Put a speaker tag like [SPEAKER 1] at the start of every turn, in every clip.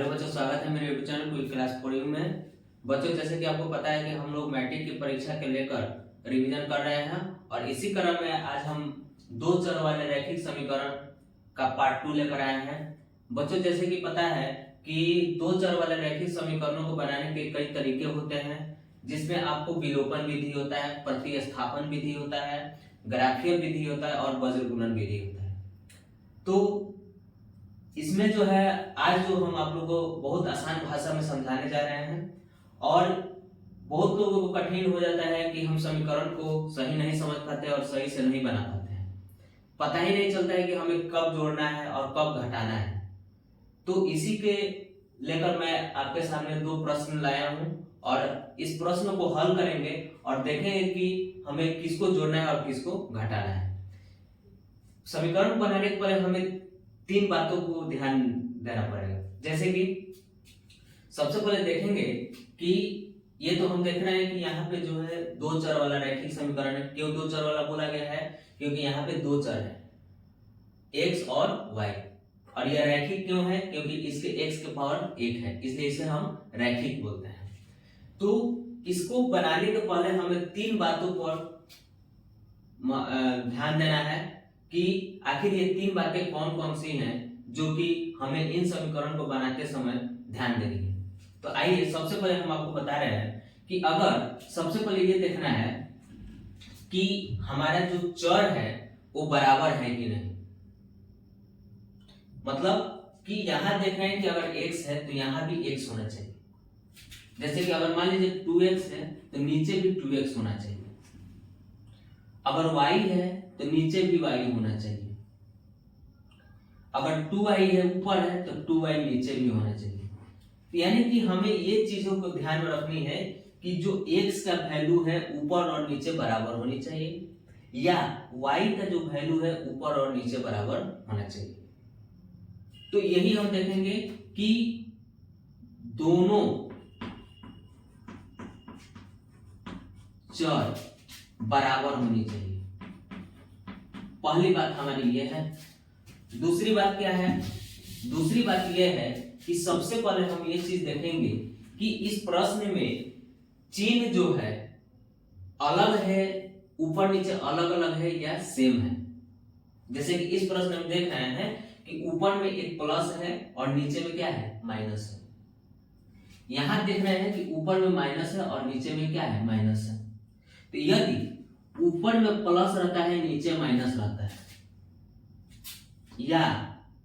[SPEAKER 1] Hello बच्चों, स्वागत है मेरे YouTube channel quick class for you में। बच्चों, जैसे कि आपको पता है कि हम लोग मैट्रिक की परीक्षा के लेकर रिवीजन कर रहे हैं और इसी क्रम में आज हम दो चर वाले रैखिक समीकरण का पार्ट 2 लेकर आए हैं। बच्चों, जैसे कि पता है कि दो चर वाले रैखिक समीकरणों को बनाने के कई तरीके होते हैं, जिसमें आपको विलोपन विधि होता है, प्रतिस्थापन विधि होता है, ग्राफीय विधि होता है और वज्र गुणन विधि होता है। तो इसमें जो है आज जो हम आप लोगों को बहुत आसान भाषा में समझाने जा रहे हैं और बहुत लोगों को कठिन हो जाता है कि हम समीकरण को सही नहीं समझ पाते और सही से नहीं बना पाते हैं। पता ही नहीं चलता है कि हमें कब जोड़ना है और कब घटाना है। तो इसी के लेकर मैं आपके सामने दो प्रश्न लाया हूं और इस प्रश्न को हल करेंगे और देखेंगे कि हमें किसको जोड़ना है और किसको घटाना है। समीकरण बनाने के पहले हमें तीन बातों को ध्यान देना पड़ेगा। जैसे कि सबसे पहले देखेंगे कि ये तो हम देख रहे हैं कि यहाँ पे जो है दो चर वाला रैखिक समीकरण है। क्यों दो चर वाला बोला गया है? क्योंकि यहाँ पे दो चर है, x और y, और यह रैखिक क्यों है? क्योंकि इसके x के पावर 1 है, इसलिए इसे हम रैखिक बोलते हैं। तो इसको बनाने के पहले हमें तीन बातों पर ध्यान देना है कि आखिर ये तीन बातें कौन कौन सी हैं जो कि हमें इन समीकरण को बनाते समय ध्यान देनी है। तो आइए सबसे पहले हम आपको बता रहे हैं कि अगर सबसे पहले ये देखना है कि हमारा जो चर है वो बराबर है कि नहीं। मतलब कि यहां देख रहे हैं कि अगर x है तो यहां भी x होना चाहिए। जैसे कि अगर मान लीजिए 2x है तो नीचे भी 2x होना चाहिए। अगर y है तो नीचे भी y होना चाहिए। अगर 2y है ऊपर है तो 2y नीचे भी होना चाहिए। यानी कि हमें ये चीजों को ध्यान में रखनी है कि जो x का वैल्यू है ऊपर और नीचे बराबर होनी चाहिए, या y का जो वैल्यू है ऊपर और नीचे बराबर होना चाहिए। तो यही हम देखेंगे कि दोनों चर बराबर होनी चाहिए। पहली बात हमारी ये है। दूसरी बात क्या है? दूसरी बात यह है कि सबसे पहले हम ये चीज देखेंगे कि इस प्रश्न में चिन्ह जो है अलग है, ऊपर नीचे अलग अलग है या सेम है। जैसे कि इस प्रश्न में देख रहे हैं कि ऊपर में एक प्लस है और नीचे में क्या है? माइनस है। यहां देख रहे हैं कि ऊपर में माइनस है और नीचे में क्या है? माइनस है। तो यदि ऊपर में प्लस रहता है नीचे माइनस रहता है, या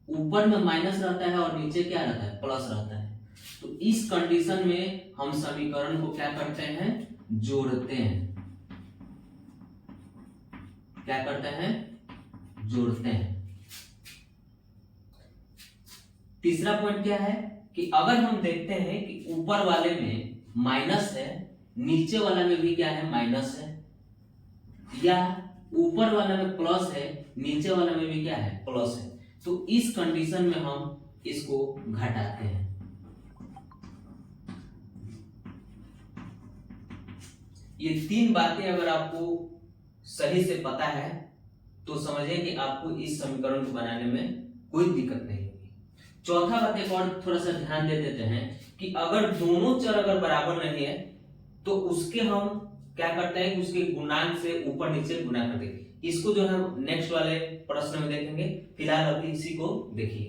[SPEAKER 1] ऊपर में माइनस रहता है और नीचे क्या रहता है? प्लस रहता है, तो इस कंडीशन में हम समीकरण को क्या करते हैं? जोड़ते हैं। क्या करते हैं? जोड़ते हैं। तीसरा पॉइंट क्या है कि अगर हम देखते हैं कि ऊपर वाले में माइनस है, नीचे वाला में भी क्या है? माइनस है, या ऊपर वाला में प्लस है, नीचे वाला में भी क्या है? प्लस है, तो इस कंडीशन में हम इसको घटाते हैं। ये तीन बातें अगर आपको सही से पता है तो समझिए कि आपको इस समीकरण को बनाने में कोई दिक्कत नहीं होगी। चौथा बात एक और थोड़ा सा ध्यान दे देते हैं कि अगर दोनों चर अगर बराबर नहीं है तो उसके हम क्या करते हैं? उसके गुणांक से ऊपर नीचे गुना कर देंगे। इसको जो है नेक्स्ट वाले प्रश्न में देखेंगे। फिलहाल अभी इसी को देखिए।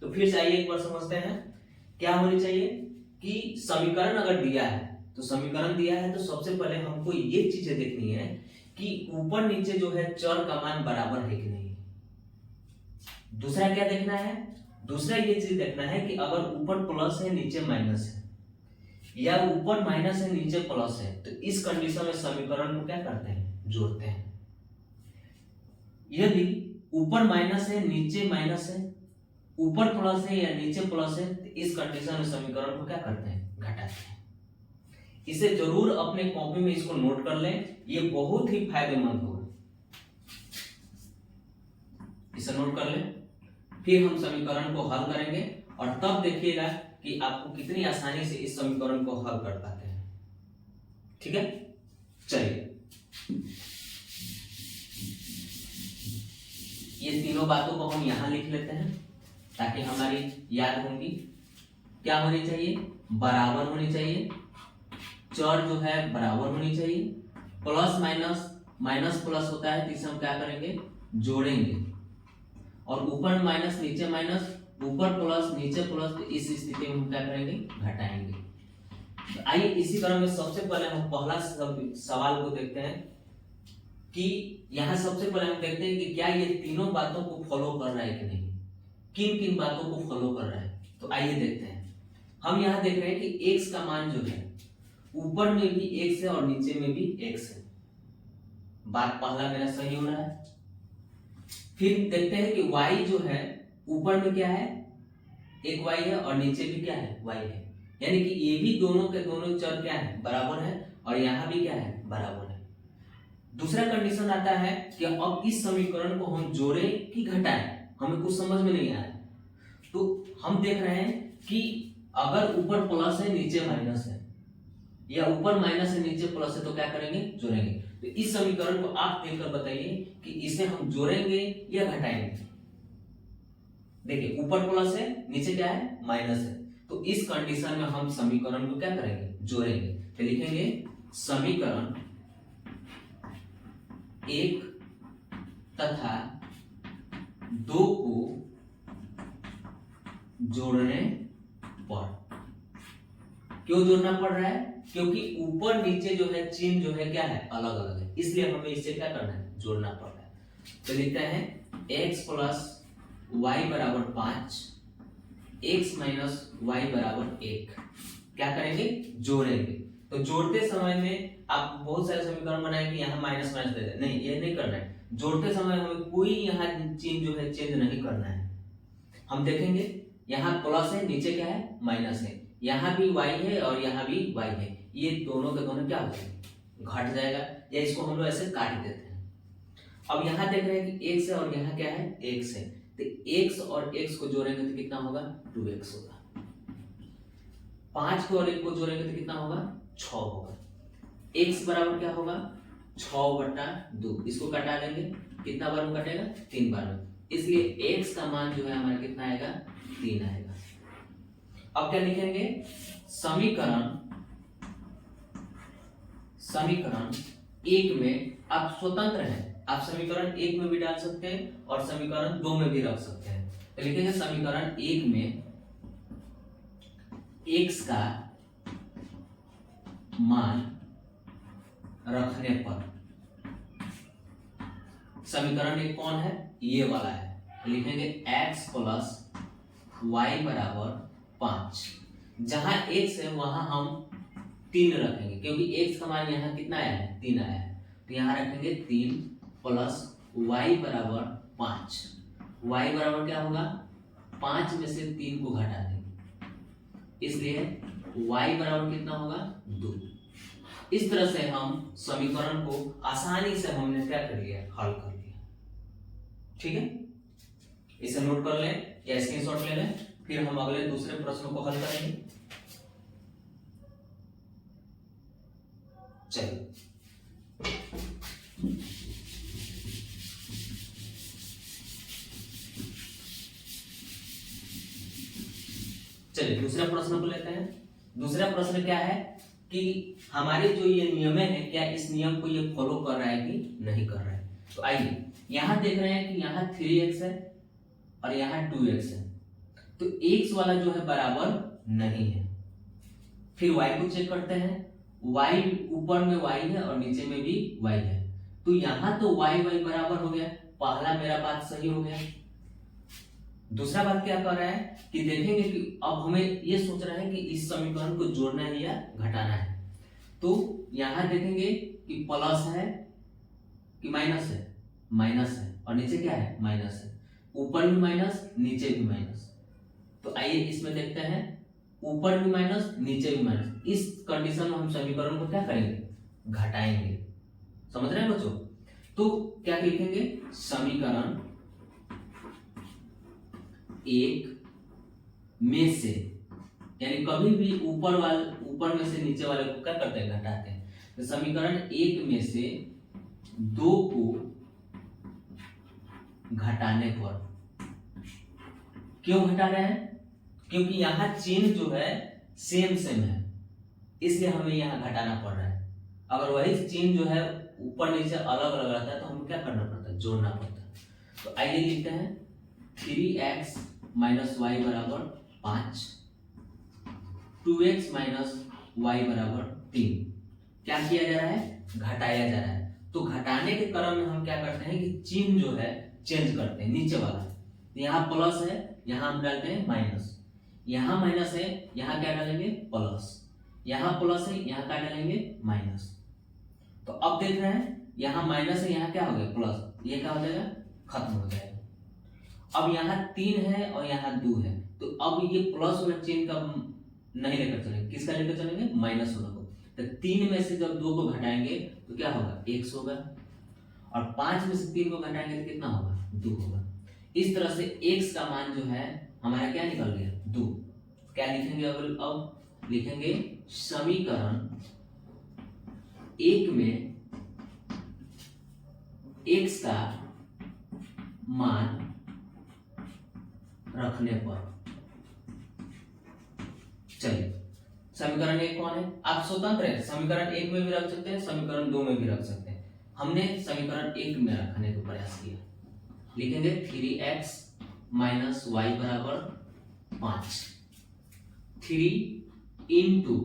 [SPEAKER 1] तो फिर से आइए एक बार समझते हैं क्या होनी चाहिए कि समीकरण अगर दिया है तो समीकरण दिया है तो सबसे पहले हमको ये चीजें देखनी है कि ऊपर नीचे जो है चर का मान बराबर है कि नहीं। दूसरा क्या देखना है? दूसरा ये चीज देखना है कि अगर ऊपर प्लस है नीचे माइनस है, या ऊपर माइनस है नीचे प्लस है, तो इस कंडीशन में समीकरण को क्या करते हैं? जोड़ते हैं। यदि ऊपर माइनस है नीचे माइनस है, ऊपर प्लस है या नीचे प्लस है, तो इस कंडीशन में समीकरण को क्या करते हैं? घटाते हैं। इसे जरूर अपने कॉपी में इसको नोट कर लें, ये बहुत ही फायदेमंद होगा। इसे नोट कर लें, फिर हम समीकरण को हल करेंगे और तब देखिएगा कि आपको कितनी आसानी से इस समीकरण को हल कर पाते हैं। ठीक है, चलिए ये तीनों बातों को हम यहां लिख लेते हैं ताकि हमारी याद होंगी। क्या होनी चाहिए, बराबर होनी चाहिए। चर जो है बराबर होनी चाहिए। प्लस माइनस, माइनस प्लस होता है तो इसे हम क्या करेंगे, जोड़ेंगे। और ऊपर माइनस नीचे माइनस, ऊपर प्लस नीचे प्लस, तो इस स्थिति में हम क्या करेंगे, घटाएंगे। तो आइए इसी क्रम में सबसे पहले हम पहला सवाल को देखते हैं कि यहाँ सबसे पहले हम देखते हैं कि क्या ये तीनों बातों को फॉलो कर रहा है कि नहीं, किन किन बातों को फॉलो कर रहा है। तो आइए देखते हैं। हम यहाँ देख रहे हैं कि x का मान जो है ऊपर में भी x है और नीचे में भी x है। बात पहला मेरा सही हो रहा है। फिर देखते हैं कि y जो है ऊपर में क्या है, एक y है और नीचे भी क्या है, y है। यानी कि ये भी दोनों के दोनों चर क्या है, बराबर है, और यहाँ भी क्या है, बराबर है। दूसरा कंडीशन आता है कि अब इस समीकरण को हम जोड़ें कि घटाएं, हमें कुछ समझ में नहीं आया। तो हम देख रहे हैं कि अगर ऊपर प्लस है नीचे माइनस है, या ऊपर माइनस है नीचे प्लस है, तो क्या करेंगे, जोड़ेंगे। तो इस समीकरण को आप देखकर बताइए कि इसे हम जोड़ेंगे या घटाएंगे। देखिए ऊपर प्लस है नीचे क्या है, माइनस है, तो इस कंडीशन में हम समीकरण को क्या करेंगे, जोड़ेंगे। तो लिखेंगे समीकरण 1 तथा 2 को जोड़ने पर। क्यों जोड़ना पड़ रहा है, क्योंकि ऊपर नीचे जो है चिन्ह जो है क्या है, अलग अलग है, इसलिए हमें इससे क्या करना है, जोड़ना पड़ रहा है। तो लिखते हैं x प्लस वाई बराबर 5, x माइनस वाई बराबर 1। क्या करेंगे, जोड़ेंगे। तो जोड़ते समय में आप बहुत सारे समीकरण बनाएंगे, यहाँ माइनस माइनस दे दें, नहीं ये नहीं करना है। जोड़ते समय हमें कोई यहाँ चिन्ह जो है चेंज नहीं करना है। हम देखेंगे यहाँ प्लस है, नीचे क्या है, माइनस है, यहाँ भी y है और यहाँ भी y है, ये दोनों के दोनों क्या हो जाएगा, घट जाएगा, या इसको हम लोग ऐसे काट देते हैं। अब यहाँ देख रहे हैं कि x है और यहाँ क्या है, x है, तो x और x को जोड़ेंगे तो कितना होगा, 2x होगा। 5 को और 1 को जोड़ेंगे तो कितना होगा, 6 होगा। x बराबर क्या होगा, 6/2। इसको कटा लेंगे, कितना बार में कटेगा, 3 बार में, इसलिए x का मान जो है हमारा कितना आएगा, 3 आएगा। अब क्या लिखेंगे, समीकरण 1 में आप स्वतंत्र हैं, आप समीकरण 1 में भी डाल सकते हैं और समीकरण 2 में भी रख सकते हैं। तो लिखेंगे समीकरण 1 में x का मान रखने पर, समीकरण 1 कौन है, ये वाला है। तो लिखेंगे x प्लस वाई बराबर 5। जहां x है वहां हम 3 रखेंगे, क्योंकि x का मान यहाँ कितना आया है, 3 आया है, तो यहाँ रखेंगे 3 प्लस y बराबर 5। y बराबर क्या होगा, 5 में से 3 को घटा देंगे, इसलिए y बराबर कितना होगा, 2। इस तरह से हम समीकरण को आसानी से हमने क्या कर लिया, हल कर लिया। ठीक है, इसे नोट कर लें या स्क्रीनशॉट ले लें, फिर हम अगले दूसरे प्रश्न को हल करेंगे। चलिए दूसरे प्रश्न को लेते हैं। दूसरा प्रश्न क्या है कि हमारे जो ये नियम है, क्या इस नियम को ये फॉलो कर रहा है कि नहीं कर रहा है। तो आइए यहां देख रहे हैं कि यहाँ 3x है और यहाँ 2x है, तो x वाला जो है बराबर नहीं है। फिर y को चेक करते हैं, y ऊपर में y है और नीचे में भी y है, तो यहाँ तो y बराबर हो गया, पहला मेरा बात सही हो गया। दूसरा बात क्या कर रहा है कि देखेंगे कि अब हमें ये सोच रहा है कि इस समीकरण को जोड़ना है या घटाना है। तो यहाँ देखेंगे कि प्लस है कि माइनस है, माइनस है, और नीचे क्या है, माइनस है, ऊपर भी माइनस नीचे भी माइनस। तो आइए इसमें देखते हैं, ऊपर भी माइनस नीचे भी माइनस, इस कंडीशन में हम समीकरण को क्या करेंगे, घटाएंगे। समझ रहे हैं बच्चों। तो क्या लिखेंगे, समीकरण 1 में से, यानी कभी भी ऊपर में से नीचे वाले को क्या करते हैं, घटाते हैं। तो समीकरण 1 में से 2 को घटाने पर, क्यों घटा रहे हैं, क्योंकि यहाँ चिन्ह जो है सेम सेम है, इसलिए हमें यहाँ घटाना पड़ रहा है। अगर वही चिन्ह जो है ऊपर नीचे अलग अलग रहता है तो हमें क्या करना पड़ता है, जोड़ना पड़ता है। तो आइए लिखते हैं 3x माइनस वाई बराबर 5, 2x माइनस वाई बराबर 3। क्या किया जा रहा है, घटाया जा रहा है। तो घटाने के क्रम में हम क्या करते हैं कि चिन्ह जो है चेंज करते हैं, नीचे वाला यहाँ प्लस है, यहाँ हम डालते हैं माइनस, यहाँ माइनस है, यहाँ क्या डालेंगे प्लस, यहाँ प्लस है, यहाँ क्या डालेंगे माइनस। तो अब देख रहे हैं यहाँ माइनस है, यहाँ क्या हो गया प्लस, ये क्या हो जाएगा खत्म हो जाएगा। अब यहाँ 3 है और यहाँ 2 है, तो अब ये प्लस वाला चिन्ह का नहीं लेकर चलेंगे, किसका लेकर चलेंगे, माइनस वाला को। तो 3 में से जब 2 को घटाएंगे तो क्या होगा, x होगा, और 5 में से 3 को घटाएंगे तो कितना होगा, 2 होगा। इस तरह से x का मान जो है हमारा क्या निकल गया, 2। क्या लिखेंगे, अब लिखेंगे समीकरण 1 में x का मान रखने पर, चलिए समीकरण 1 कौन है, आप स्वतंत्र है, समीकरण 1 में भी रख सकते हैं, समीकरण 2 में भी रख सकते हैं। हमने समीकरण 1 में रखने का प्रयास किया। लिखेंगे 3x माइनस वाई बराबर 5, 3 इंटू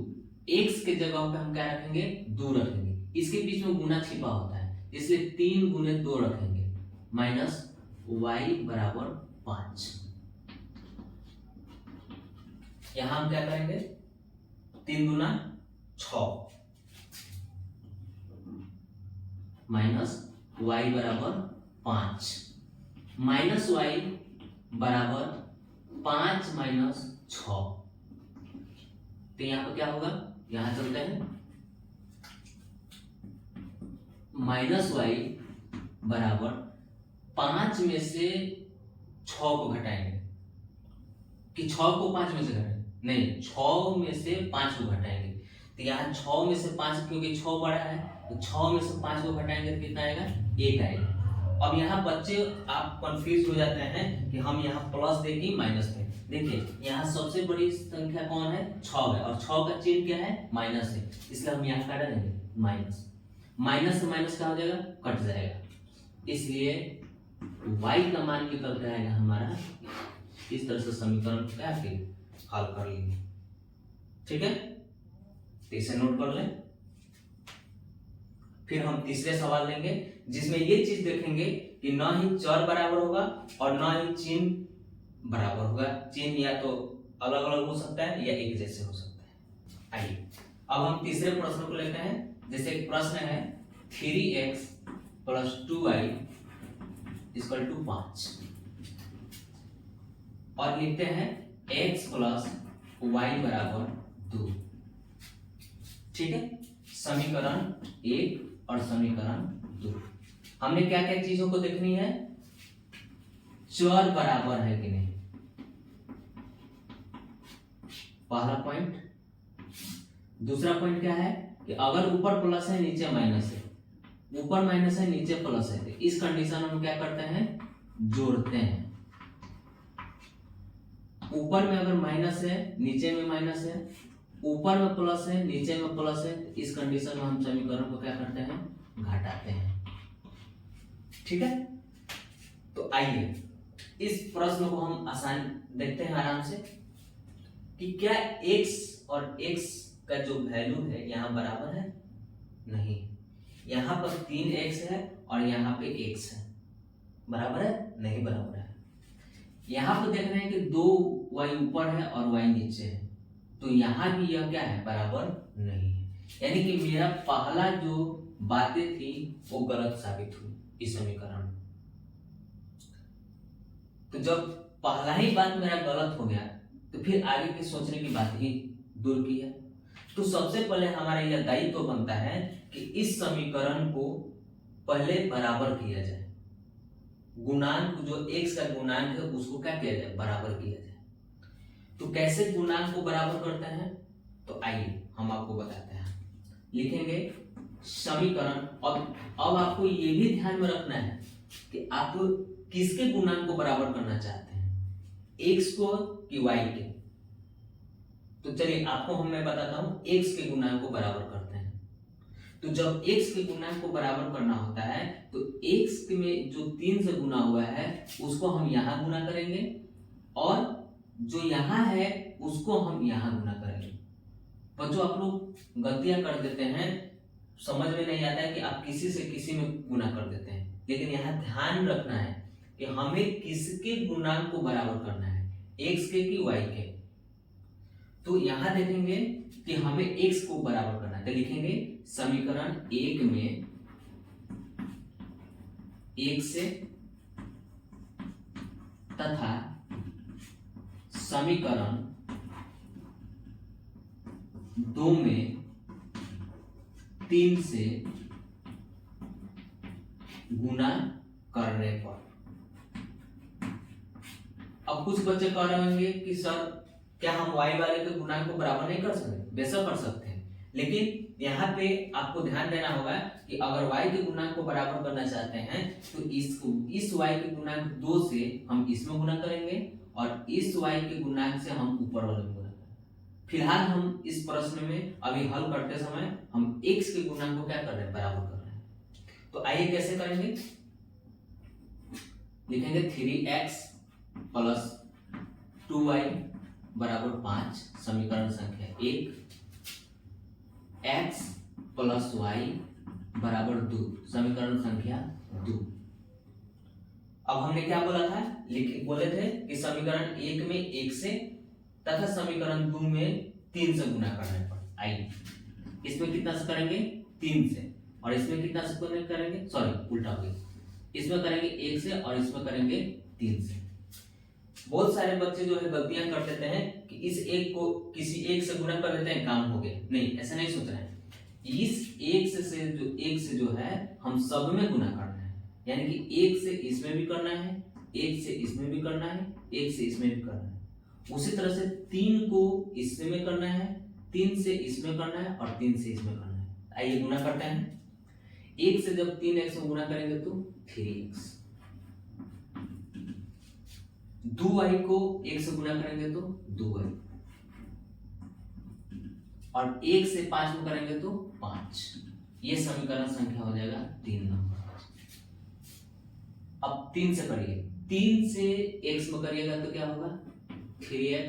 [SPEAKER 1] एक्स के जगह पे हम क्या रखेंगे, 2 रखेंगे, इसके बीच में गुना छिपा होता है इसलिए 3 गुने 2 रखेंगे, माइनस वाई बराबर 5। यहां हम क्या करेंगे, 3 गुना 6 माइनस वाई बराबर 5, माइनस वाई बराबर 5 माइनस 6। तो यहां पर क्या होगा, यहां चलते हैं, माइनस वाई बराबर 5 में से 6 को घटाएंगे, कि 6 को 5 में से घटाएंगे, नहीं 6 में से 5 को घटाएंगे। तो यहाँ 6 में से 5, क्योंकि 6 बड़ा है तो 6 में से 5 को घटाएंगे तो कितना आएगा, 1 आएगा। अब यहाँ बच्चे आप कंफ्यूज हो जाते हैं कि हम यहाँ प्लस देंगे माइनस दें। देखिए यहाँ सबसे बड़ी संख्या कौन है, 6 है, और 6 का चिन्ह क्या है, माइनस है, इसलिए हम यहाँ काट देंगे माइनस, माइनस से माइनस क्या हो जाएगा, कट जाएगा, इसलिए y का मान निकल के आएगा हमारा। इस तरह से समीकरण क्या हल कर लेंगे, ठीक है, तो इसे नोट कर लें। फिर हम तीसरे सवाल लेंगे जिसमें ये चीज देखेंगे कि ना ही चर बराबर होगा और ना ही चिन्ह बराबर होगा, चिन्ह या तो अलग अलग हो सकता है या एक जैसे हो सकता है। आइए अब हम तीसरे प्रश्न को लेते हैं। जैसे एक प्रश्न है 3x plus 2y equal to 5, और लिखते हैं x प्लस वाई बराबर 2, ठीक है। समीकरण 1 और समीकरण 2, हमने क्या क्या चीजों को देखनी है, चर बराबर है कि नहीं, पहला पॉइंट। दूसरा पॉइंट क्या है कि अगर ऊपर प्लस है नीचे माइनस है, ऊपर माइनस है नीचे प्लस है, तो इस कंडीशन में हम क्या करते हैं, जोड़ते हैं। ऊपर में अगर माइनस है नीचे में माइनस है, ऊपर में प्लस है नीचे में प्लस है, तो इस कंडीशन में हम समीकरण को क्या करते हैं, घटाते हैं, ठीक है। तो आइए इस प्रश्न को हम आसान देखते हैं आराम से कि क्या x और x का जो वैल्यू है यहाँ बराबर है, नहीं, यहाँ पर 3x है और यहाँ पे x है, बराबर है, नहीं बराबर है। यहाँ पर देख रहे हैं कि 2y ऊपर है और y नीचे है, तो यहाँ भी यह क्या है, बराबर नहीं है, यानी कि मेरा पहला जो बातें थी वो गलत साबित हुई इस समीकरण में। तो जब पहला ही बात मेरा गलत हो गया तो फिर आगे की सोचने की बात ही दूर की है। तो सबसे पहले हमारा यह दायित्व बनता है कि इस समीकरण को पहले बराबर किया जाए, गुणांक जो x का गुणांक है उसको क्या किया जाए, बराबर किया जाए। तो कैसे गुणांक को बराबर करते हैं, तो आइए हम आपको बताते हैं। लिखेंगे समीकरण, और अब आपको ये भी ध्यान में रखना है कि आप किसके गुणांक को बराबर करना चाहते हैं, x को कि y के। तो चलिए आपको मैं बताता हूं x के गुणांक को बराबर करते हैं। तो जब x के गुणांक को बराबर करना होता है तो x में जो 3 से गुना हुआ है उसको हम यहाँ गुना करेंगे और जो यहाँ है उसको हम यहाँ गुना करेंगे। बच्चों आप लोग गलतियां कर देते हैं, समझ में नहीं आता है कि आप किसी से किसी में गुना कर देते हैं, लेकिन यहाँ ध्यान रखना है कि हमें किसके गुणांक को बराबर करना है, x के कि y के। तो यहाँ देखेंगे कि हमें x को बराबर करना है तो लिखेंगे समीकरण 1 में 1 से तथा समीकरण 2 में 3 से गुना करने पर। अब कुछ बच्चे कह रहे होंगे कि सर क्या हम y वाले के गुणांक को बराबर नहीं कर सकते? बेशक कर सकते हैं, लेकिन यहाँ पे आपको ध्यान देना होगा कि अगर y के गुणांक को बराबर करना चाहते हैं तो इस y के गुणांक 2 से हम इसमें गुना करेंगे और इस y के गुणांक से हम ऊपर वाले में गुना करेंगे। फिलहाल हम इस प्रश्न में अभी हल करते समय हम x के गुणांक को क्या कर रहे हैं? बराबर कर रहे हैं। तो आइए कैसे करेंगे? लिखेंगे 3x प्लस 2y बराबर 5 समीकरण संख्या 1, x प्लस y बराबर 2 समीकरण संख्या 2। अब हमने क्या बोला था? बोले थे कि समीकरण 1 में 1 से तथा समीकरण 2 में 3 से गुना करने पर। आइए इसमें कितना से करेंगे? 3 से, और इसमें कितना से गुना करेंगे? सॉरी उल्टा हो गया, इसमें करेंगे 1 से और इसमें करेंगे 3 से। बहुत सारे बच्चे जो है गलतियां कर देते हैं कि इस एक को किसी एक से गुना कर देते हैं, काम हो गया। नहीं, ऐसा नहीं सोच रहे हैं। इस एक से जो है हम सब में गुना करना है, यानी कि 1 से इसमें भी करना है, 1 से इसमें भी करना है, 1 से इसमें भी करना है। उसी तरह से 3 को इसमें करना है, 3 से इसमें करना है और 3 से इसमें करना है। आइए गुना करते हैं। 1 से जब 3x में गुना करेंगे तो 3x, 2y को 1 से गुना करेंगे तो 2y, और 1 से 5 में करेंगे तो 5। ये समीकरण संख्या हो जाएगा 3 नंबर। अब 3 से करिए, 3 से x में करिएगा तो क्या होगा? 3x,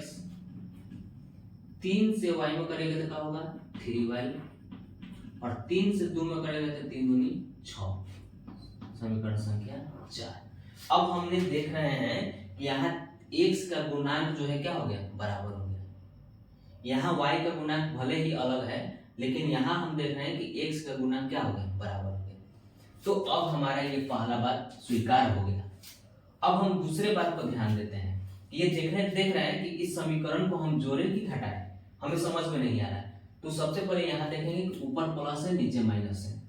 [SPEAKER 1] 3 से y में करेंगे तो क्या होगा? 3y, और 3 से 2 में करेंगे तो 3 दूनी 6 समीकरण संख्या 4। अब हमने देख रहे हैं यहाँ x का गुणांक जो है क्या हो गया? बराबर हो गया। यहाँ y का गुणांक भले ही अलग है, लेकिन यहाँ हम देख रहे हैं कि x का गुणांक क्या हो गया? बराबर हो गया। तो अब हमारा ये पहला बात स्वीकार हो गया। अब हम दूसरे बात पर ध्यान देते हैं। ये देख रहे हैं कि इस समीकरण को हम जोड़े कि घटाएं, हमें समझ में नहीं आ रहा है। तो सबसे पहले यहाँ देखेंगे कि ऊपर प्लस है नीचे माइनस है।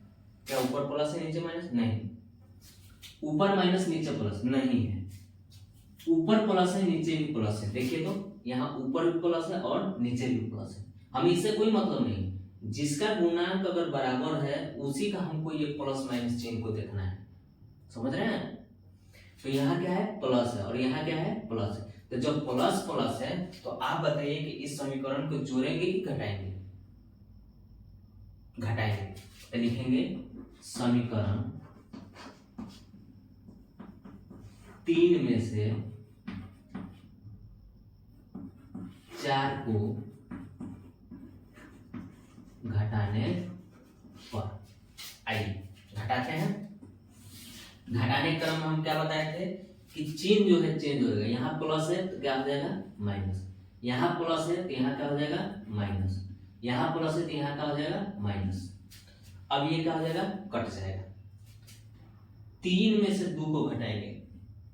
[SPEAKER 1] क्या ऊपर प्लस है नीचे माइनस? नहीं। ऊपर माइनस नीचे प्लस नहीं है, ऊपर प्लस है नीचे भी प्लस है। देखिए तो यहाँ ऊपर भी प्लस है और नीचे भी प्लस है। हमें इससे कोई मतलब नहीं, जिसका गुणांक अगर बराबर है उसी का हमको ये प्लस माइनस चिन्ह को देखना है। समझ रहे हैं? तो यहाँ क्या है? प्लस है, और यहाँ क्या है? प्लस है। तो जब प्लस प्लस है तो आप बताइए कि इस समीकरण को जोड़ेंगे कि घटाएंगे? घटाएंगे। तो लिखेंगे समीकरण 3 में से 4 को घटाने पर। आइए घटाते हैं। घटाने के क्रम में हम क्या बताए थे कि चिन्ह जो है चेंज हो जाएगा। यहाँ प्लस है तो क्या हो जाएगा? माइनस। यहाँ प्लस है तो यहाँ क्या हो जाएगा? माइनस। यहाँ प्लस है तो यहाँ क्या हो जाएगा? माइनस। अब ये क्या हो जाएगा? कट जाएगा। 3 में से 2 को घटाएंगे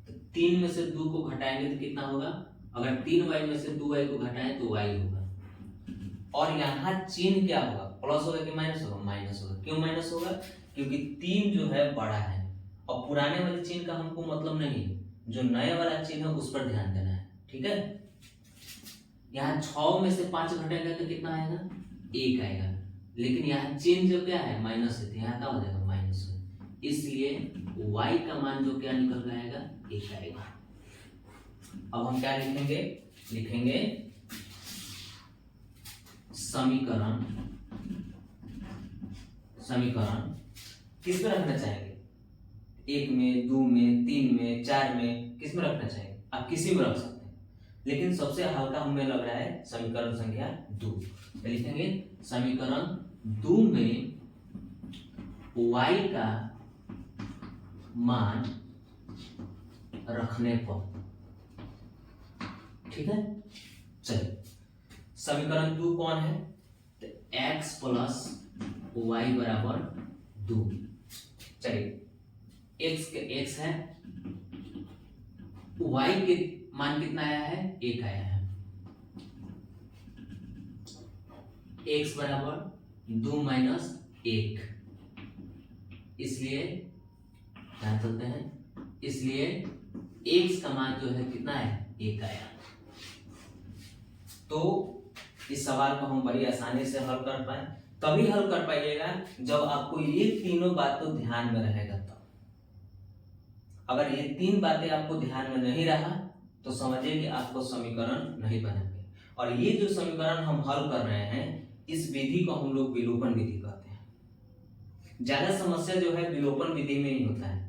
[SPEAKER 1] तो 3 में से 2 को घटाएंगे तो कितना होगा? अगर 3y में से 2y को घटाएं तो y होगा। और यहाँ चिन्ह क्या होगा? प्लस होगा कि माइनस होगा? माइनस होगा। क्यों माइनस होगा? क्योंकि 3 जो है बड़ा है और पुराने वाले चिन्ह का हमको मतलब नहीं, जो नए वाला चिन्ह है उस पर ध्यान देना है। ठीक है? यहाँ 6 में से 5 घटेगा तो कितना आएगा? 1 आएगा। लेकिन यहाँ चिन्ह जो क्या है? माइनस है, तो यहाँ क्या हो जाएगा? माइनस है। इसलिए y का मान जो क्या निकल आएगा? 1 आएगा। अब हम क्या लिखेंगे? लिखेंगे समीकरण किस में रखना चाहेंगे? 1 में, 2 में, 3 में, 4 में, किस में रखना चाहेंगे? आप किसी में रख सकते हैं, लेकिन सबसे हल्का हमें लग रहा है समीकरण संख्या 2। तो लिखेंगे समीकरण 2 में y का मान रखने पर, ठीक है। चलिए समीकरण 2 कौन है? तो x प्लस वाई बराबर 2। चलिए x है, y के मान कितना आया है? 1 आया है। x बराबर 2 माइनस 1, इसलिए ध्यान करते हैं, इसलिए x का मान जो है कितना है? 1 आया। तो इस सवाल को हम बड़ी आसानी से हल कर पाए। तभी हल कर पाइएगा जब आपको ये तीनों बातों ध्यान में रहेगा। तब अगर ये 3 बातें आपको ध्यान में नहीं रहा तो समझिए कि आपको समीकरण नहीं बनेंगे। और ये जो समीकरण हम हल कर रहे हैं, इस विधि को हम लोग विलोपन विधि कहते हैं। ज्यादा समस्या जो है विलोपन विधि में ही होता है।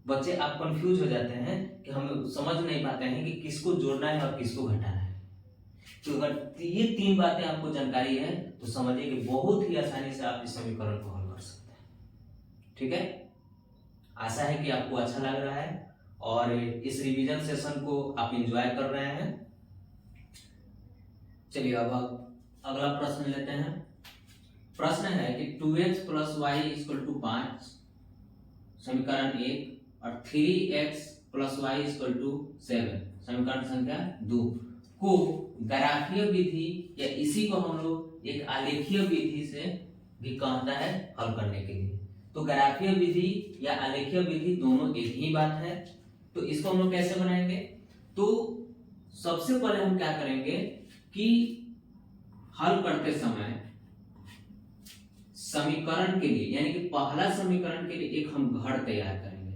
[SPEAKER 1] बच्चे आप कंफ्यूज हो जाते हैं कि हम समझ नहीं पाते हैं कि किसको जोड़ना है और किसको घटाना है। तो अगर ये 3 बातें आपको जानकारी है तो समझिए कि बहुत ही आसानी से आप इस समीकरण को हल कर सकते हैं। ठीक है, आशा है कि आपको अच्छा लग रहा है और इस रिवीजन सेशन को आप एंजॉय कर रहे हैं। चलिए अब अगला प्रश्न लेते हैं। प्रश्न है कि 2x plus Y equal to 5 समीकरण 1 और 3x plus Y equal to 7 समीकरण संख्या 2 को ग्राफीय विधि या इसी को हम लोग एक आलेखीय विधि से भी कहता है हल करने के लिए। तो ग्राफीय विधि या आलेखीय विधि दोनों एक ही बात है। तो इसको हम लोग कैसे बनाएंगे? तो सबसे पहले हम क्या करेंगे कि हल करते समय समीकरण के लिए यानी कि पहला समीकरण के लिए एक हम घर तैयार करेंगे,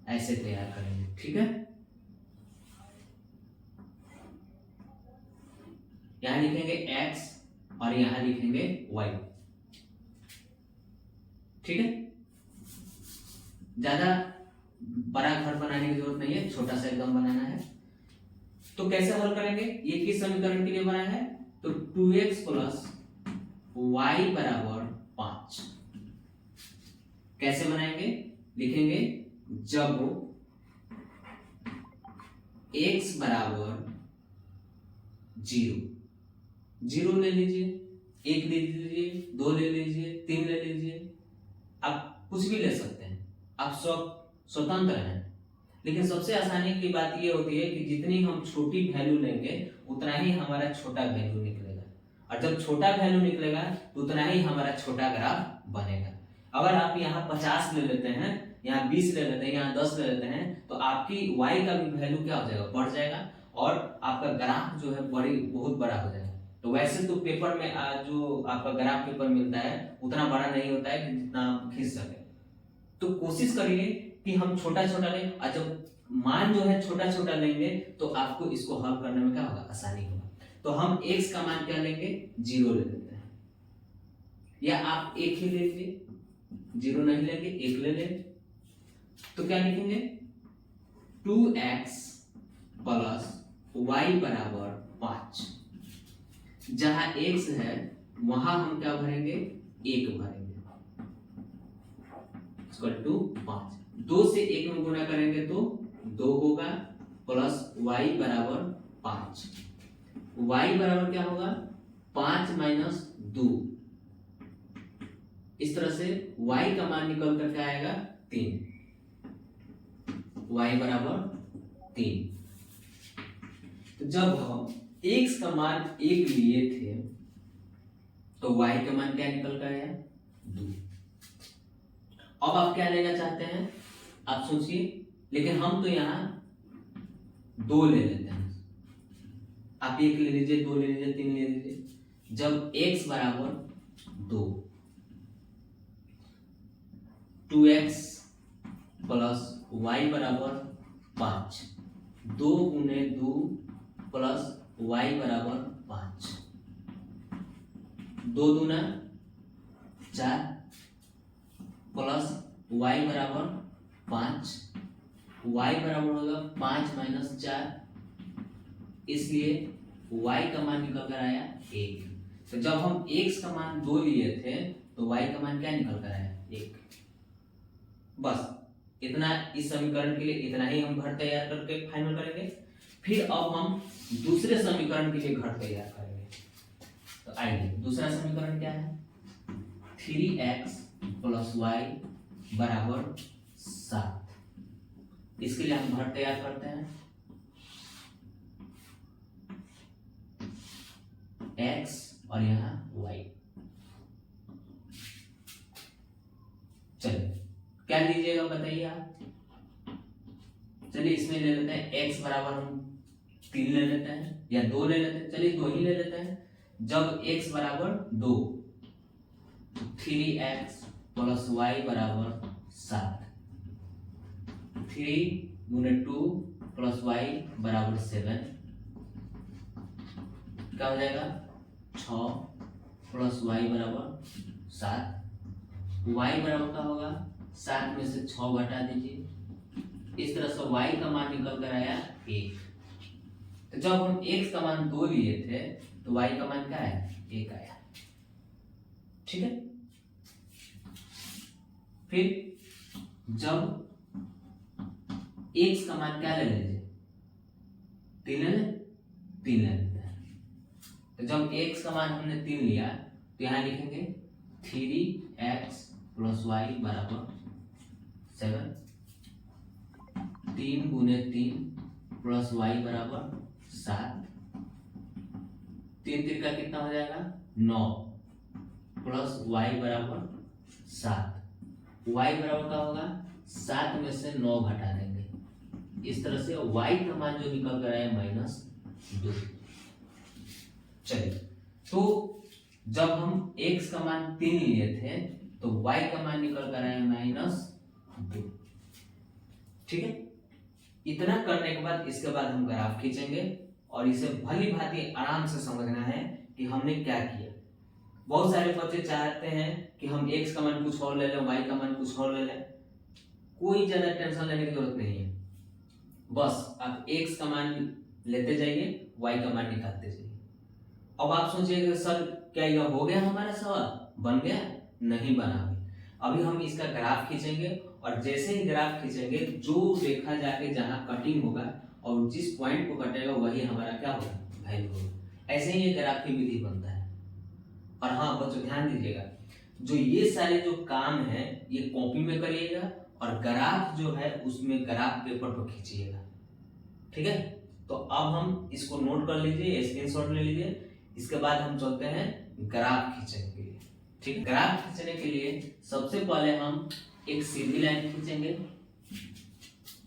[SPEAKER 1] ऐसे तैयार करेंगे। ठीक है, यहां लिखेंगे x और यहां लिखेंगे y। ठीक है, ज्यादा बड़ा घर बनाने की जरूरत नहीं है, छोटा सा एकदम बनाना है। तो कैसे हल करेंगे? ये किस समीकरण के लिए बना है? तो 2x प्लस वाई बराबर 5 कैसे बनाएंगे? लिखेंगे जब x बराबर 0 ले लीजिए, 1 ले लीजिए, 2 ले लीजिए, 3 ले लीजिए, आप कुछ भी ले सकते हैं, आप स्वतंत्र हैं। लेकिन सबसे आसानी की बात यह होती है कि जितनी हम छोटी वैल्यू लेंगे उतना ही हमारा छोटा वैल्यू निकलेगा, और जब छोटा वैल्यू निकलेगा तो उतना ही हमारा छोटा ग्राफ बनेगा। अगर आप यहाँ 50 ले लेते हैं, यहाँ 20 ले लेते हैं, यहाँ 10 ले लेते हैं, तो आपकी y का भी वैल्यू क्या हो जाएगा? बढ़ जाएगा और आपका ग्राफ जो है बहुत बड़ा हो जाएगा। तो वैसे तो पेपर में जो आपका ग्राफ पेपर मिलता है उतना बड़ा नहीं होता है कि जितना आप खींच सके। तो कोशिश करिए कि हम छोटा छोटा लें, और जब मान जो है छोटा छोटा लेंगे तो आपको इसको हल करने में क्या होगा? आसानी होगा। तो हम x का मान क्या लेंगे? 0 ले लेते हैं, या आप 1 ही ले लीजिए, 0 नहीं लेंगे 1 ले लेंगे। तो क्या लिखेंगे? 2x प्लस वाई बराबर 5। जहां x है वहां हम क्या भरेंगे? 1 भरेंगे, इक्वल टू 5। 2 से 1 में गुणा करेंगे तो 2 होगा, प्लस y बराबर 5। y बराबर क्या होगा? 5 माइनस 2। इस तरह से y का मान निकल कर क्या आएगा? 3। y बराबर 3। तो जब हम x का मान 1 लिए थे तो y का मान क्या निकल कर आया? 2। अब आप क्या लेना चाहते हैं? आप सोचिए, लेकिन हम तो यहाँ 2 ले लेते हैं। आप 1 ले लीजिए, 2 ले लीजिए, 3 ले लीजिए। जब x बराबर 2, 2x प्लस वाई बराबर 5, 2 गुने 2 प्लस वाई बराबर 5, 2 दूना 4 प्लस वाई बराबर 5, वाई बराबर होगा 5 माइनस 4, इसलिए y का मान निकल कर आया 1। तो जब हम x का मान 2 लिए थे तो y का मान क्या निकल कर आया 1। बस इतना इस समीकरण के लिए इतना ही हम घर तैयार करके फाइनल करेंगे। फिर अब हम दूसरे समीकरण के लिए घर तैयार करेंगे। तो आइए दूसरा समीकरण क्या है, 3x प्लस वाई बराबर 7। इसके लिए हम घर तैयार करते हैं। x और यहाँ y, चलिए क्या लीजिएगा बताइए आप। चलिए इसमें ले लेते हैं x बराबर हम 3 ले लेते हैं या 2 ले लेते हैं। चलिए 2 ही ले लेते हैं। जब x बराबर 2, 3x प्लस वाई बराबर 7, 3 गुने 2 प्लस वाई बराबर 7, क्या हो जाएगा 6 प्लस वाई बराबर 7। वाई बराबर का होगा 7 में से 6 घटा दीजिए। इस तरह से y का मान निकल कर आया 1। तो जब हम x का मान 2 लिए थे तो y का मान क्या है 1 आया। ठीक है। फिर जब x का मान क्या ले लीजिए 3 ले लेते हैं। तो जब x का मान हमने 3 लिया तो यहां लिखेंगे 3x प्लस वाई बराबर 7, 3 गुने 3 प्लस वाई बराबर 7, 3 3 का कितना हो जाएगा 9 प्लस वाई बराबर 7। वाई बराबर का होगा 7 में से 9 घटा देंगे। इस तरह से y का मान जो निकल कर आया -2। चलिए तो जब हम x का मान 3 लिए थे तो y का मान निकल कर आया -2। ठीक है। इतना करने के बाद इसके बाद हम ग्राफ खींचेंगे और इसे भली भांति आराम से समझना है कि हमने क्या किया। बहुत सारे बच्चे चाहते हैं कि हम x का मान कुछ और ले लें, y का मान कुछ और ले लें। कोई ज्यादा टेंशन लेने की जरूरत नहीं है। बस आप x का मान लेते जाइए, y का मान निकालते जाइए। अब आप सोचिएगा सर क्या यह हो गया हमारा सवाल, बन गया? नहीं बना। अभी हम इसका ग्राफ खींचेंगे और जैसे ही ग्राफ खींचेंगे जो रेखा जाके जहां कटिंग होगा और जिस पॉइंट को कटेगा वही हमारा क्या होगा वैल्यू होगा। ऐसे ही ये ग्राफ की विधि बनता है। और हाँ बच्चों ध्यान दीजिएगा, जो ये सारे जो काम है ये कॉपी में करिएगा और ग्राफ जो है उसमें ग्राफ पेपर पर खींचिएगा। ठीक है। तो अब हम इसको नोट कर लीजिए, स्क्रीनशॉट ले लीजिए। इसके बाद हम चलते हैं ग्राफ खींचने के लिए। ठीक है। ग्राफ खींचने के लिए सबसे पहले हम एक सीधी लाइन खींचेंगे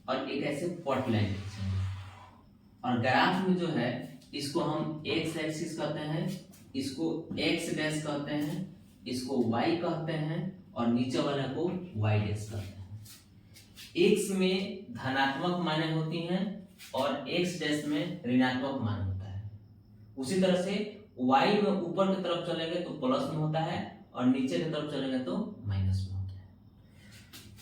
[SPEAKER 1] और एक ऐसे पॉट लाइन खींचेंगे। और ग्राफ में जो है इसको हम एक्स एक्सिस कहते हैं, इसको एक्स डैश कहते हैं, इसको वाई कहते हैं और नीचे वाले को वाई डैश कहते हैं। एक्स में धनात्मक माने होती हैं और एक्स डैश में ऋणात्मक मान होता है। उसी तरह से वाई में ऊपर की तरफ चलेंगे तो प्लस में होता है और नीचे की तरफ चलेंगे तो माइनस में होता है।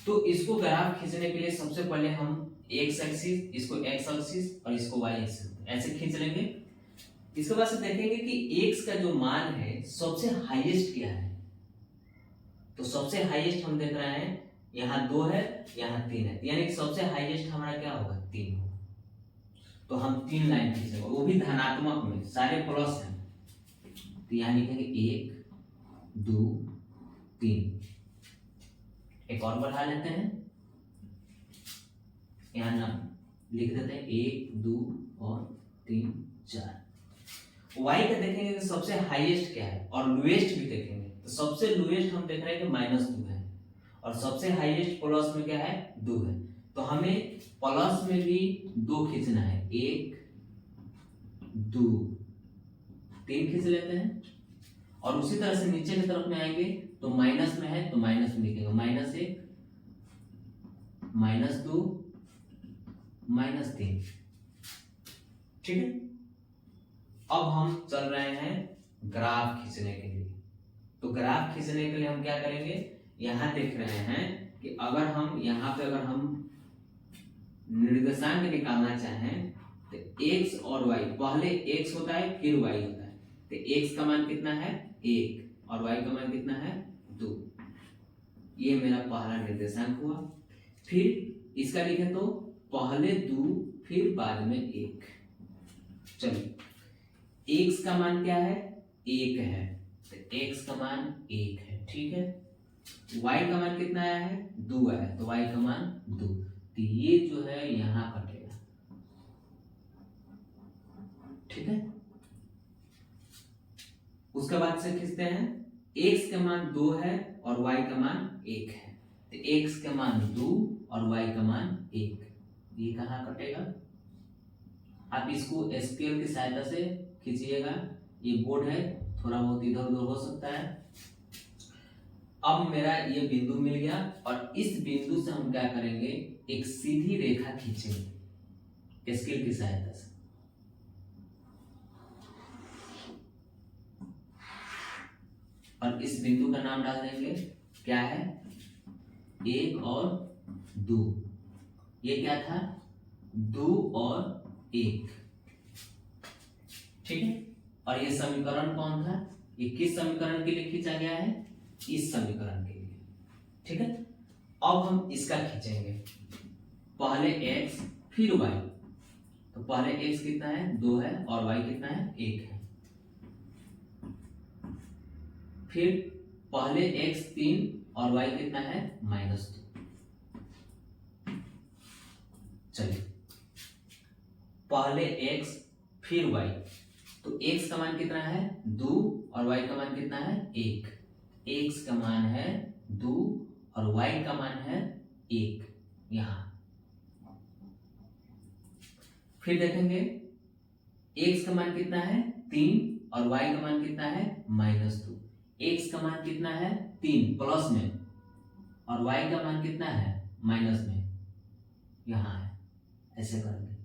[SPEAKER 1] तो इसको ग्राफ खींचने के लिए सबसे पहले हम एक्स एक्सिस, इसको एक्स एक्सिस और इसको वाई एक्सिस ऐसे खींच लेंगे। इसके बाद से देखेंगे कि एक्स का जो मान है सबसे हाईएस्ट क्या है। तो सबसे हाईएस्ट हम देख रहे हैं यहाँ 2 है, यहाँ 3 है, यानी कि सबसे हाईएस्ट हमारा क्या होगा 3 होगा। तो हम 3 लाइन खींचेंगे, वो भी धनात्मक में, सारे प्लस हैं। तो यहाँ लिखेंगे 1 2 3। एक और बढ़ा लेते हैं, यहाँ नाम लिख देते हैं 1 2 और 3 4। y का देखेंगे कि सबसे हाईएस्ट क्या है और लोएस्ट भी देखेंगे। तो सबसे लोएस्ट हम देख रहे हैं कि -2 है और सबसे हाईएस्ट प्लस में क्या है 2 है। तो हमें प्लस में भी 2 खींचना है, 1 2 3 खींच लेते हैं। और उसी तरह से नीचे की तरफ में आएंगे तो माइनस में है तो माइनस में लिखेंगे, -1 -2 -3। ठीक है। अब हम चल रहे हैं ग्राफ खींचने के लिए। तो ग्राफ खींचने के लिए हम क्या करेंगे, यहाँ देख रहे हैं कि अगर हम यहाँ पे अगर हम निर्देशांक निकालना चाहें तो x और y, पहले x होता है फिर y होता है। तो x का मान कितना है 1 और y का मान कितना है 2। ये मेरा पहला निर्देशांक हुआ। फिर इसका लिखे तो पहले 2 फिर बाद में 1। चलिए x का मान क्या है 1 है, तो x का मान 1 है, ठीक है। y का मान कितना आया है 2 आया है, तो y का मान 2। तो ये जो है यहां कटेगा, ठीक है। उसके बाद से खींचते हैं, x का मान 2 है और y का मान 1 है, तो x का मान 2 और y का मान 1। ये कहाँ कटेगा, आप इसको स्केल की सहायता से खींचिएगा। ये बोर्ड है, थोड़ा बहुत इधर उधर हो सकता है। अब मेरा ये बिंदु मिल गया और इस बिंदु से हम क्या करेंगे, एक सीधी रेखा खींचेंगे स्केल की सहायता से। और इस बिंदु का नाम डाल देंगे, क्या है 1 और 2। ये क्या था 2 और 1, ठीक है। और ये समीकरण कौन था, ये किस समीकरण के लिए खींचा गया है, इस समीकरण के लिए, ठीक है। अब हम इसका खींचेंगे, पहले x फिर y। तो पहले x कितना है 2 है और y कितना है 1 है। फिर पहले x 3 और y कितना है -2। चलिए पहले x फिर y, तो x का मान कितना है 2 और y का मान कितना है 1। x का मान है 2 और y का मान है 1 यहां। फिर देखेंगे x का मान कितना है 3 और y का मान कितना है -2। x का मान कितना है 3 प्लस में और y का मान कितना है माइनस में, यहां है। ऐसे करेंगे,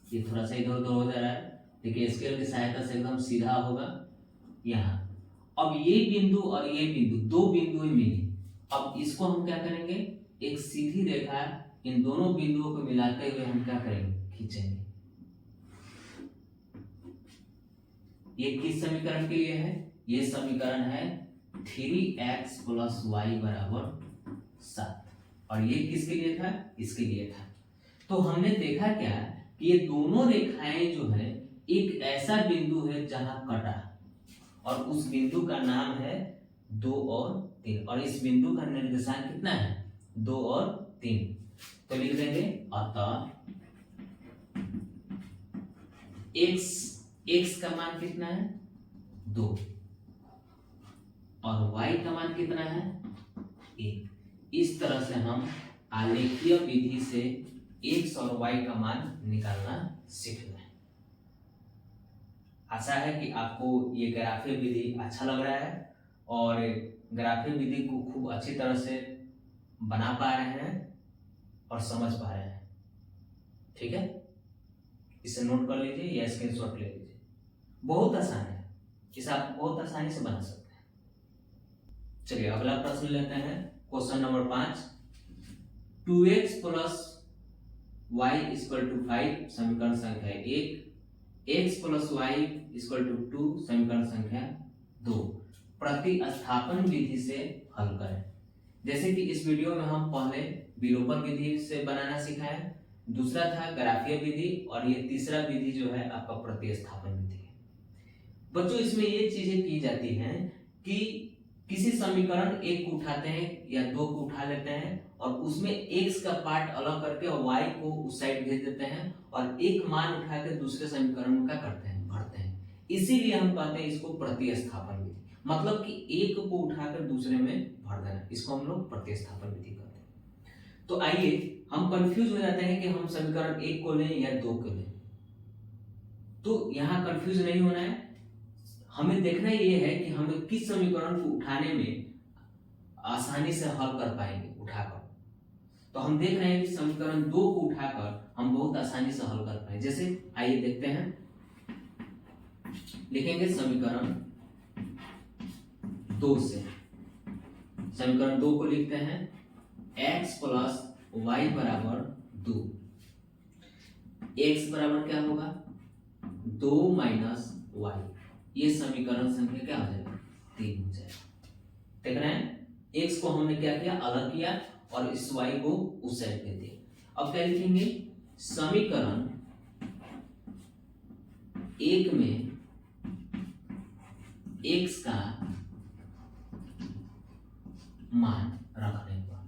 [SPEAKER 1] ये थोड़ा सा इधर उधर हो जा रहा है, देखिए स्केल की सहायता से एकदम सीधा होगा यहाँ। अब ये बिंदु और ये बिंदु, दो बिंदु मिले। अब इसको हम क्या करेंगे, एक सीधी रेखा इन दोनों बिंदुओं को मिलाते हुए हम क्या करेंगे, खींचेंगे। ये किस समीकरण के लिए है, ये समीकरण है 3x + y = 7। और ये किसके लिए था, इसके लिए था। तो हमने देखा क्या कि ये दोनों रेखाएं जो है एक ऐसा बिंदु है जहां कटा, और उस बिंदु का नाम है 2 और 3, और इस बिंदु का निर्देशांक कितना है 2 और 3। तो लिख देंगे अतः x का मान कितना है 2 और y का मान कितना है 1। इस तरह से हम आलेखीय विधि से x और y का मान निकालना सीख गए। आशा है कि आपको ये ग्राफीय विधि अच्छा लग रहा है और ग्राफीय विधि को खूब अच्छी तरह से बना पा रहे हैं और समझ पा रहे हैं, ठीक है। इसे नोट कर लीजिए या स्क्रीनशॉट ले लीजिए, बहुत आसान है, इसे आप बहुत आसानी से बना सकते हैं। चलिए अगला प्रश्न लेते हैं, क्वेश्चन नंबर 5। 2x + y = 5 समीकरण संख्या 1, x + y = 2 समीकरण संख्या 2 प्रतिस्थापन विधि से हल करें। जैसे कि इस वीडियो में हम पहले विलोपन विधि से बनाना सीखा है, दूसरा था ग्राफीय विधि, और ये तीसरा विधि जो है आपका प्रतिस्थापन विधि है। बच्चों इसमें ये चीजें की जाती हैं कि किसी समीकरण एक को उठाते हैं या दो को उठा लेते हैं और उसमें x का पार्ट अलग करके और y को उस साइड भेज देते हैं और एक मान उठा के दूसरे समीकरण में क्या करते हैं, भरते हैं। इसीलिए हम कहते हैं इसको प्रतिस्थापन विधि, मतलब कि एक को उठाकर दूसरे में भर देना, इसको हम लोग प्रतिस्थापन विधि कहते हैं। तो आइए हम कंफ्यूज हो जाते हैं कि हम समीकरण एक को लें या दो को लें। तो यहाँ कंफ्यूज नहीं होना है, हमें देखना ये है कि हमें किस समीकरण को उठाने में आसानी से हल कर पाएंगे उठाकर। तो हम देख रहे हैं कि समीकरण 2 को उठाकर हम बहुत आसानी से हल कर पाए। जैसे आइए देखते हैं, लिखेंगे समीकरण 2 से। समीकरण 2 को लिखते हैं x प्लस वाई बराबर 2। x बराबर क्या होगा 2 माइनस वाई। ये समीकरण संख्या क्या हो जाएगा 3 हो जाएगा। देख रहे हैं, x को हमने क्या किया अलग किया और इस y को उस साइड पे दिया। अब क्या लिखेंगे, समीकरण 1 में x का मान रखने पर,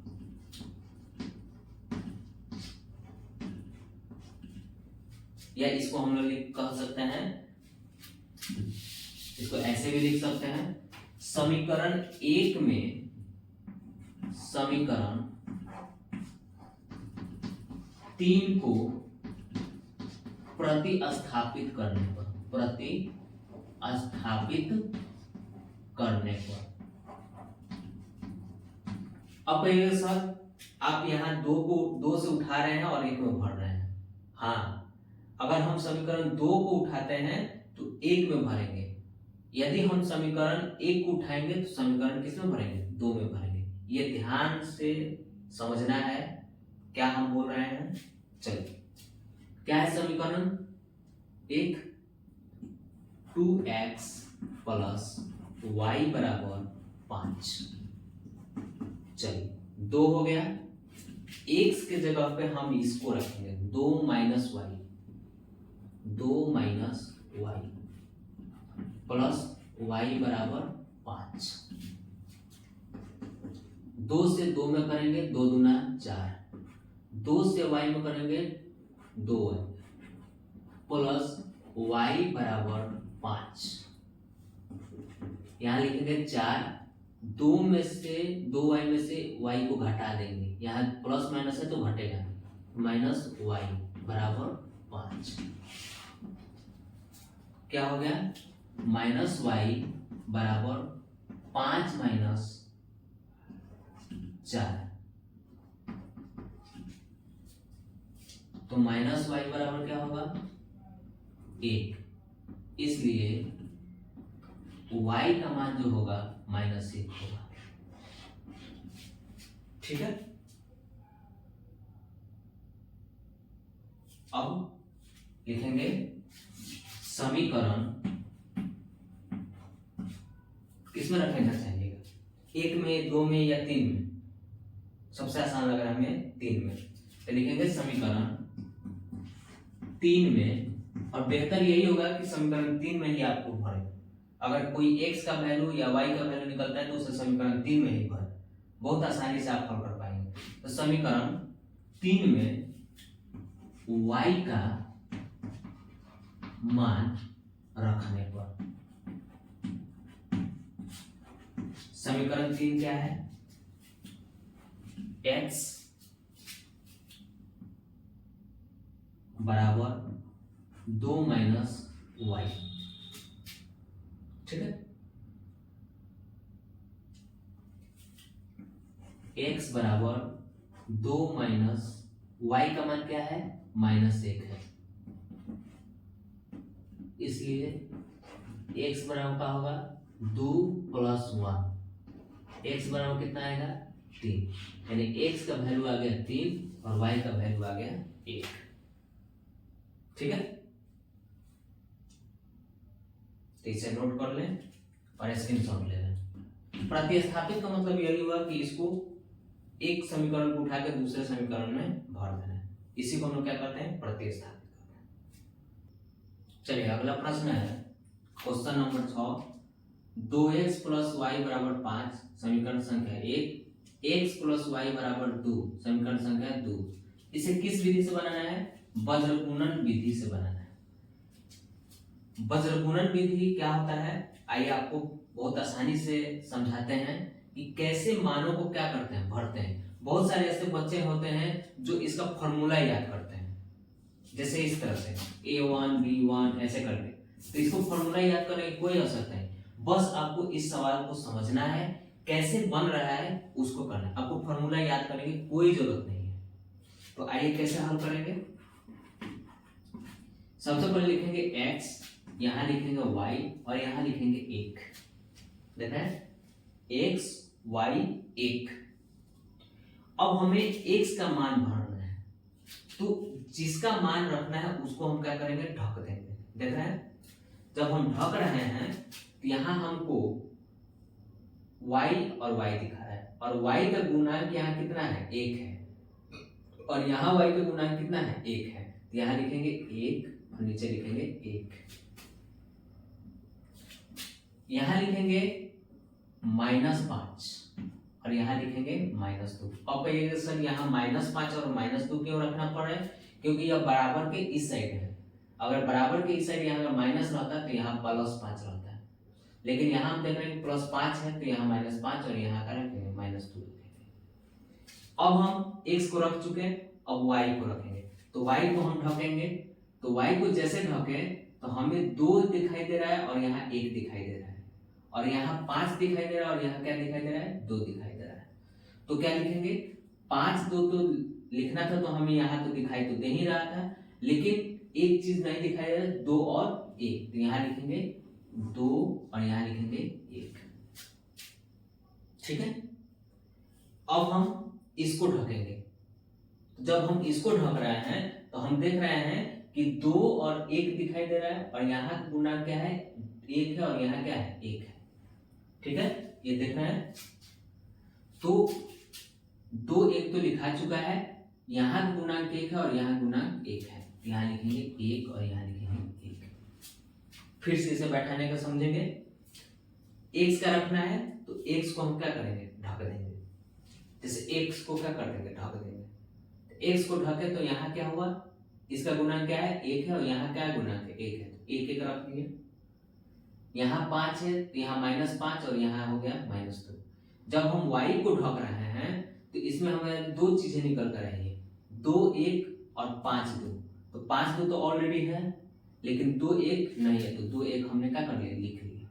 [SPEAKER 1] या इसको हम लोग कह सकते हैं, इसको ऐसे भी लिख सकते हैं, समीकरण 1 में समीकरण 3 को प्रतिस्थापित करने पर, अब कहिए सर आप यहाँ 2 को 2 से उठा रहे हैं और 1 में भर रहे हैं। हाँ, अगर हम समीकरण 2 को उठाते हैं तो 1 में भरेंगे, यदि हम समीकरण 1 को उठाएंगे तो समीकरण किस में भरेंगे 2 में भरेंगे। ये ध्यान से समझना है क्या हम बोल रहे हैं। चलिए, क्या है समीकरण 1, 2x प्लस y बराबर 5। चलिए 2 हो गया, x के जगह पे हम इसको रखेंगे 2 minus Y, 2 minus Y plus y बराबर 5। 2 से 2 में करेंगे 2 दूना 4, 2 से y में करेंगे 2y प्लस y बराबर 5। यहाँ लिखेंगे 4, 2 में से 2y में से y को घटा देंगे, यहाँ प्लस माइनस है तो घटेगा, माइनस y बराबर 5। क्या हो गया, माइनस y बराबर 5 माइनस 4, तो माइनस y बराबर क्या होगा 1। इसलिए y का मान जो होगा -1 होगा। ठीक है, अब लिखेंगे समीकरण किसमें रखना चाहिएगा, 1 में, 2 में या 3 में। सबसे आसान लग रहा है हमें 3 में, तो लिखेंगे समीकरण 3 में। और बेहतर यही होगा कि समीकरण 3 में ही आपको भरे। अगर कोई x का वैल्यू या y का वैल्यू निकलता है तो उसे समीकरण 3 में ही भरे, बहुत आसानी से आप हल कर पाएंगे। तो समीकरण 3 में y का मान रखने पर, समीकरण 3 क्या है, x बराबर 2 माइनस y। ठीक है, x बराबर 2 माइनस y का मान क्या है -1 है, इसलिए x बराबर का होगा 2 प्लस 1। x बराबर कितना आएगा 3, यानी x का वैल्यू आ गया 3 और y का वैल्यू आ गया 1। ठीक है, तो इसे नोट कर लें और स्क्रीनशॉट ले लें। प्रतिस्थापित का मतलब यही हुआ कि इसको एक समीकरण को उठा के दूसरे समीकरण में भर देना है, इसी को हम लोग क्या करते हैं प्रतिस्थापित करते हैं। चलिए अगला प्रश्न है question number 6, 2x plus Y बराबर 5 समीकरण संख्या 1, x प्लस वाई बराबर 2 समीकरण संख्या 2। इसे किस विधि से बनाना है, वज्रगुणन विधि से बनाना है। वज्रगुणन विधि क्या होता है, आइए आपको बहुत आसानी से समझाते हैं कि कैसे मानों को क्या करते हैं भरते हैं। बहुत सारे ऐसे बच्चे होते हैं जो इसका फॉर्मूला याद करते हैं, जैसे इस तरह से a1 b1 ऐसे करके, तो इसको फॉर्मूला याद करने की कोई आवश्यकता नहीं, बस आपको इस सवाल को समझना है कैसे बन रहा है उसको करना है। आपको फॉर्मूला याद करने की कोई जरूरत नहीं है। तो आइए कैसे हल करेंगे, सबसे पहले लिखेंगे x, यहाँ लिखेंगे y और यहाँ लिखेंगे 1। देख रहे हैं x y 1। अब हमें x का मान भरना है, तो जिसका मान रखना है उसको हम क्या करेंगे, ढक देंगे। देख रहे हैं जब हम ढक रहे हैं तो यहाँ हमको y और y दिखा रहा है, और y का गुणांक यहाँ कितना है, 1 है, और यहाँ y का गुणांक कितना है, 1 है। तो यहाँ लिखेंगे 1 और नीचे लिखेंगे 1। यहाँ लिखेंगे -5 और यहाँ लिखेंगे -2। अब कहिएगा सर यहाँ -5 और -2 क्यों रखना पड़ रहा है, क्योंकि यह बराबर के इस साइड है। अगर बराबर के इस साइड यहाँ अगर माइनस रहता तो यहाँ +5 रहता है, लेकिन यहाँ हम देख रहे हैं +5 है तो यहाँ -5 और यहाँ का रखेंगे -2 रखेंगे। अब हम x को रख चुके हैं, अब y को रखेंगे, तो y को हम ढकेंगे, तो y को जैसे ढके तो हमें 2 दिखाई दे रहा है और यहाँ 1 दिखाई दे रहा है, और यहाँ 5 दिखाई दे रहा है और यहाँ क्या दिखाई दे रहा है, 2 दिखाई दे रहा है। तो क्या लिखेंगे, 5 2 तो लिखना था, तो हमें यहाँ तो दिखाई तो दे ही रहा था, लेकिन एक चीज नहीं दिखाई दे रहा, 2 और 1। तो यहाँ लिखेंगे 2 और यहाँ लिखेंगे 1। ठीक है, अब हम इसको ढकेंगे। जब हम इसको ढक रहे हैं तो हम देख रहे हैं कि 2 और 1 दिखाई दे रहा है, और यहाँ गुणांक क्या है, 1 है, और यहाँ क्या है, 1 है। ठीक है, ये देख रहे हैं, तो 2 1 तो लिखा चुका है, यहाँ गुणांक 1 है और यहाँ गुणांक 1 है। यहाँ लिखेंगे 1 और यहाँ लिखेंगे 1। फिर से इसे बैठाने का समझेंगे। x का रखना है तो x को हम क्या करेंगे, ढक देंगे। जैसे x को क्या कर देंगे, ढक देंगे। x को ढके तो यहाँ क्या हुआ, इसका गुणांक क्या है, 1 है, और यहाँ क्या गुणांक है, 1 है, तो 1 1 रख दिए। यहाँ 5 है तो यहाँ -5 और यहाँ हो गया -2। जब हम y को ढक रहे हैं तो इसमें हमें 2 चीजें निकल कर आई है, 2 1 और 5 2। तो 5 2 तो ऑलरेडी है, लेकिन 2 1 नहीं है, तो 2 1 हमने क्या कर लिया, लिख लिया।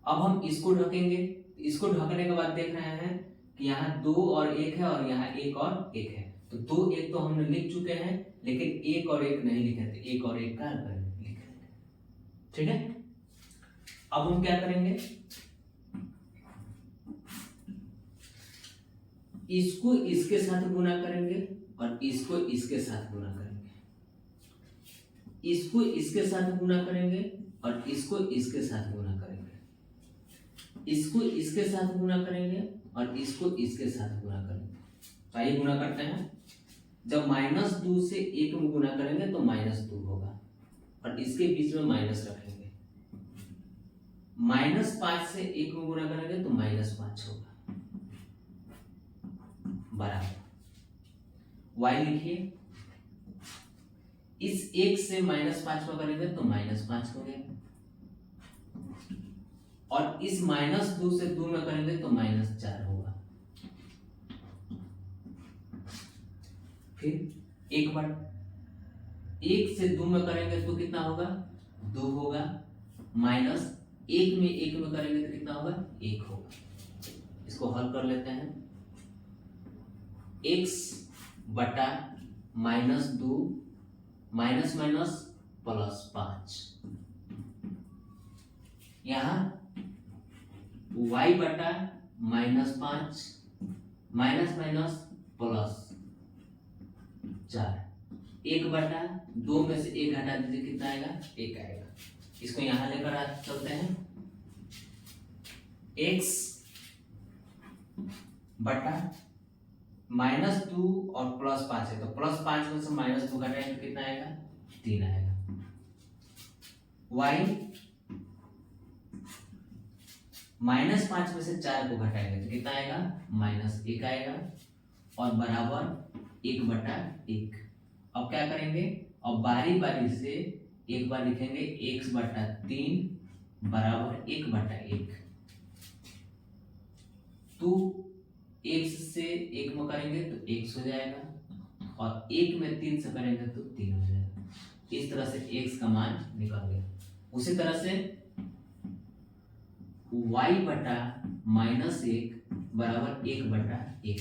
[SPEAKER 1] अब हम इसको ढकेंगे, इसको ढकने के बाद देख रहे हैं कि यहाँ 2 और 1 है और यहाँ 1 और 1 है, तो 2 1 तो हमने लिख चुके हैं, लेकिन 1 और 1 नहीं लिखे थे, 1 और 1 का लिख देंगे। ठीक है, अब हम क्या करेंगे, इसको इसके साथ गुना करेंगे और इसको इसके साथ गुना करेंगे, इसको इसके साथ गुना करेंगे और इसको इसके साथ गुना करेंगे, इसको इसके साथ गुना करेंगे और इसको इसके साथ गुना करेंगे। तो आइए गुना करते हैं। जब -2 से 1 में गुना करेंगे तो -2 होगा, और इसके बीच में माइनस रखेंगे। -5 से 1 में गुना करेंगे तो -5 होगा, बराबर y लिखिए। इस 1 से -5 में करेंगे तो -5 हो गया, और इस -2 से 2 में करेंगे तो -4 होगा। फिर एक बार 1 से 2 में करेंगे तो कितना होगा, 2 होगा, -1 में 1 में करेंगे तो कितना होगा, 1 होगा। इसको हल कर लेते हैं। x बटा -2 माइनस माइनस +5, यहाँ y बटा -5 माइनस माइनस +4, 1 बटा 2 में से 1 घटा दीजिए, कितना आएगा, 1 आएगा। इसको यहां लेकर आ चलते हैं। x बटा -2 और +5 है, तो +5 में से -2 घटाएंगे तो कितना आएगा, 3 आएगा। y -5 में से 4 को घटाएंगे तो कितना आएगा, -1 आएगा, और बराबर 1 बटा 1। अब क्या करेंगे, अब बारी बारी से एक बार लिखेंगे x बटा 3 बराबर 1 बटा 1। तो x से 1 में करेंगे तो x हो जाएगा, और 1 में 3 से करेंगे तो 3 हो जाएगा। इस तरह से x का मान निकल गया। उसी तरह से y बटा -1 बराबर 1 बटा 1।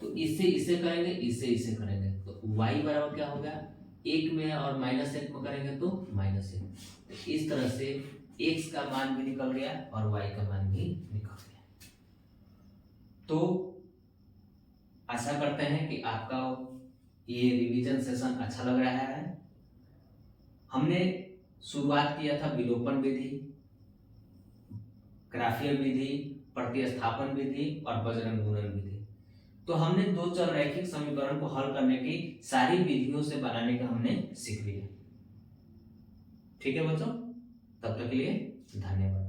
[SPEAKER 1] तो इससे इसे करेंगे, इससे इसे करेंगे, तो y बराबर क्या हो गया, एक में और -1 में करेंगे तो -1। तो इस तरह से x का मान भी निकल गया और y का मान भी निकल गया। तो आशा करते हैं कि आपका ये रिवीजन सेशन अच्छा लग रहा है। हमने शुरुआत किया था विलोपन विधि, ग्राफियल विधि, प्रतिस्थापन विधि और बजरंग गुणन विधि। तो हमने दो चर रैखिक समीकरण को हल करने की सारी विधियों से बनाने का हमने सीख लिया। ठीक है बच्चों, तब तक के लिए धन्यवाद।